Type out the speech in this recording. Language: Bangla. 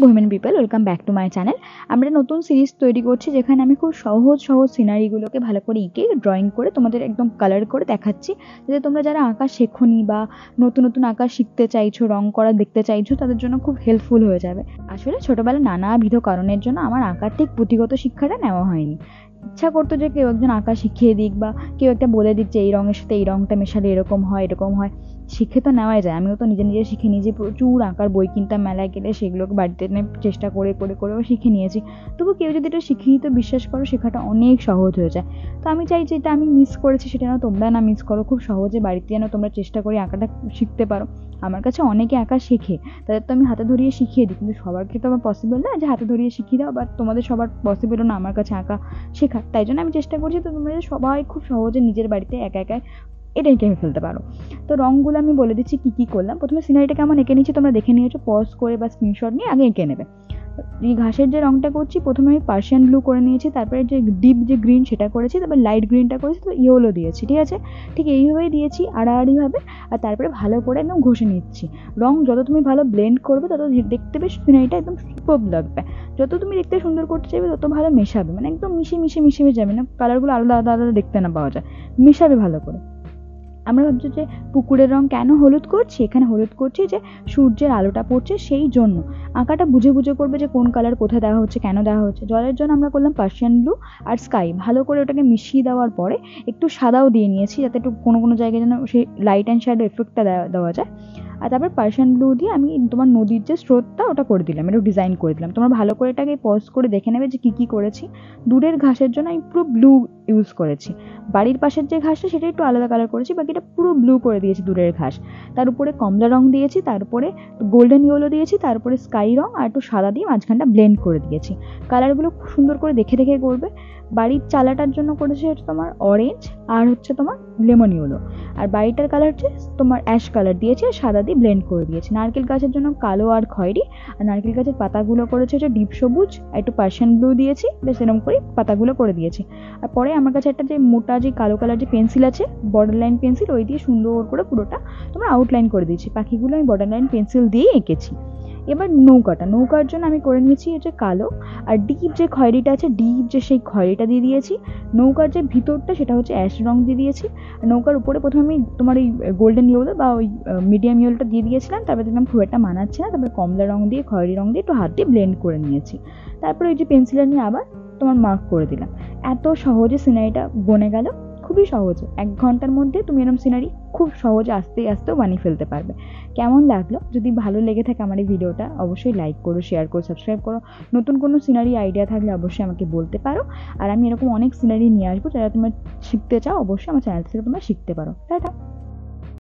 বহিমেন people, welcome back to my channel. আমরা নতুন সিরিজ তৈরি করছি যেখানে আমি খুব সহজ সহজ সিনারিগুলোকে ভালো করে এঁকে ড্রয়িং করে তোমাদের একদম কালার করে দেখাচ্ছি, যাতে তোমরা যারা আঁকা শেখোনি বা নতুন নতুন আঁকা শিখতে চাইছো, রং করা দেখতে চাইছো, তাদের জন্য খুব হেল্পফুল হয়ে যাবে। আসলে ছোটোবেলায় নানাবিধ কারণের জন্য আমার আঁকার ঠিক পুঁথিগত শিক্ষাটা নেওয়া হয়নি। ইচ্ছা করতো যে কেউ একজন আঁকা শিখিয়ে দিক বা কেউ একটা বলে দিক যে এই রঙের সাথে এই রঙটা মেশালে এরকম হয় এরকম হয়। শিখে তো নেওয়াই যায়, আমিও তো নিজে নিজে শিখে নিয়েছি, প্রচুর আঁকার বই কিনতাম মেলায় গেলে, সেগুলোকে বাড়িতে এনে চেষ্টা করে করে করেও শিখে নিয়েছি। তবু কেউ যদি এটা শিখিয়ে তো বিশ্বাস করো শেখাটা অনেক সহজ হয়ে যায়। তো আমি চাই যেটা আমি মিস করেছি সেটা যেন তোমরা না মিস করো, খুব সহজে বাড়িতে যেন তোমরা চেষ্টা করে আঁকাটা শিখতে পারো। আমার কাছে অনেকে আঁকা শেখে, তাদের তো আমি হাতে ধরিয়ে শিখিয়ে দিই, কিন্তু সবার ক্ষেত্রে আমার পসিবল না যে হাতে ধরিয়ে শিখিয়ে দাও, বা তোমাদের সবার পসিবলও না আমার কাছে আঁকা শেখা। তাই জন্য আমি চেষ্টা করছি তো তোমরা সবাই খুব সহজে নিজের বাড়িতে একা একাই এটা এঁকে ফেলতে পারো। তো রঙগুলো আমি বলে দিচ্ছি কী কী করলাম। প্রথমে সিনারিটা কেমন এঁকে নিচ্ছি তোমরা দেখে নিয়েছো, পজ করে বা স্ক্রিনশট নিয়ে আগে এঁকে নেবে। এই ঘাসের যে রঙটা করছি প্রথমে আমি পার্সিয়ান ব্লু করে নিয়েছি, তারপরে যে ডিপ যে গ্রিন সেটা করেছি, তারপরে লাইট গ্রিনটা করেছি, তো ইয়েলো দিয়েছি। ঠিক আছে, ঠিক এইভাবেই দিয়েছি আড়াআড়িভাবে। আর তারপরে ভালো করে একদম ঘষে নিচ্ছি। রং যত তুমি ভালো ব্লেন্ড করবে তত দেখতে বেশ সিনারিটা একদম সুপার লাগবে। যত তুমি দেখতে সুন্দর করতে চাইবে তত ভালো মেশাবে, মানে একদম মিশে যাবে না, কালারগুলো আলাদা আলাদা আলাদা দেখতে না পাওয়া যায়, মেশাবে ভালো করে। আমরা ভাবছি যে পুকুরের রং কেন হলুদ করছি, এখানে হলুদ করছি যে সূর্যের আলোটা পড়ছে সেই জন্য। আঁকাটা বুঝে বুঝে করবে যে কোন কালার কোথায় দেওয়া হচ্ছে, কেন দেওয়া হচ্ছে। জলের জন্য আমরা করলাম পার্সিয়ান ব্লু আর স্কাই, ভালো করে ওটাকে মিশিয়ে দেওয়ার পরে একটু সাদাও দিয়ে নিয়েছি, যাতে একটু কোনো কোনো জায়গায় যেন সেই লাইট অ্যান্ড শ্যাডো এফেক্টটা দেওয়া যায়। আর তারপর পার্সিয়ান ব্লু দিয়ে আমি তোমার নদীর যে স্রোতটা ওটা করে দিলাম, একটু ডিজাইন করে দিলাম। তোমরা ভালো করে এটাকে পজ করে দেখে নেবে যে কী কী করেছি। দূরের ঘাসের জন্য আমি পুরো ব্লু ইউজ করেছি, বাড়ির পাশের যে ঘাসটা সেটা একটু আলাদা কালার করেছি, বাকিটা পুরো ব্লু করে দিয়েছি দূরের ঘাস। তার উপরে কমলা রং দিয়েছি, তারপরে গোল্ডেন ইয়েলো দিয়েছি, তারপরে স্কাই রং আর একটু সাদা দিয়ে মাঝখানটা ব্লেন্ড করে দিয়েছি। কালারগুলো খুব সুন্দর করে দেখে দেখে করবে। বাড়ির চালাটার জন্য করেছে হচ্ছে তোমার অরেঞ্জ আর হচ্ছে তোমার লেমন ইয়েলো, আর বাড়িটার কালার হচ্ছে তোমার অ্যাশ কালার দিয়েছি আর সাদা দিয়ে ব্লেন্ড করে দিয়েছি। নারকেল গাছের জন্য কালো আর খয়েরি, আর নারকেল গাছের পাতাগুলো করেছে হচ্ছে ডিপ সবুজ, আর একটু পার্সিয়ান ব্লু দিয়েছি, বেশ এরকম করে পাতাগুলো করে দিয়েছি। আর পরে আমার কাছে একটা যে মোটা যে কালো কালার যে পেন্সিল আছে, বর্ডার লাইন পেন্সিল, ওই দিয়ে সুন্দর করে পুরোটা তোমার আউটলাইন করে দিয়েছি। পাখিগুলো আমি বর্ডার লাইন পেন্সিল দিয়ে এঁকেছি। এবার নৌকার জন্য আমি করে নিয়েছি হচ্ছে কালো, আর ডিপ যে খয়েরিটা আছে ডিপ যে সেই খয়েরিটা দিয়ে দিয়েছি। নৌকার যে ভিতরটা সেটা হচ্ছে অ্যাশ রং দিয়ে দিয়েছি। নৌকার উপরে প্রথমে আমি তোমার ওই গোল্ডেন ইয়েলো বা ওই মিডিয়াম ইয়েলোটা দিয়ে দিয়েছিলাম, তারপরে দেখলাম খুব একটা মানাচ্ছে না, তারপরে কমলা রং দিয়ে খয়েরি রং দিয়ে একটু হাত দিয়ে ব্লেন্ড করে নিয়েছি। তারপরে ওই যে পেন্সিলটা নিয়ে আবার তোমার মার্ক করে দিলাম। এত সহজে সিনারিটা বনে গেল, খুবই সহজে 1 ঘন্টার মধ্যে তুমি এরকম সিনারি খুব সহজে আস্তে আস্তেও বানিয়ে ফেলতে পারবে। কেমন লাগলো? যদি ভালো লেগে থাকে আমার এই ভিডিওটা অবশ্যই লাইক করো, শেয়ার করো, সাবস্ক্রাইব করো। নতুন কোনো সিনারি আইডিয়া থাকলে অবশ্যই আমাকে বলতে পারো। আর আমি এরকম অনেক সিনারি নিয়ে আসবো, যারা তোমরা শিখতে চাও অবশ্যই আমার চ্যানেল থেকে তোমরা শিখতে পারো। টাটা।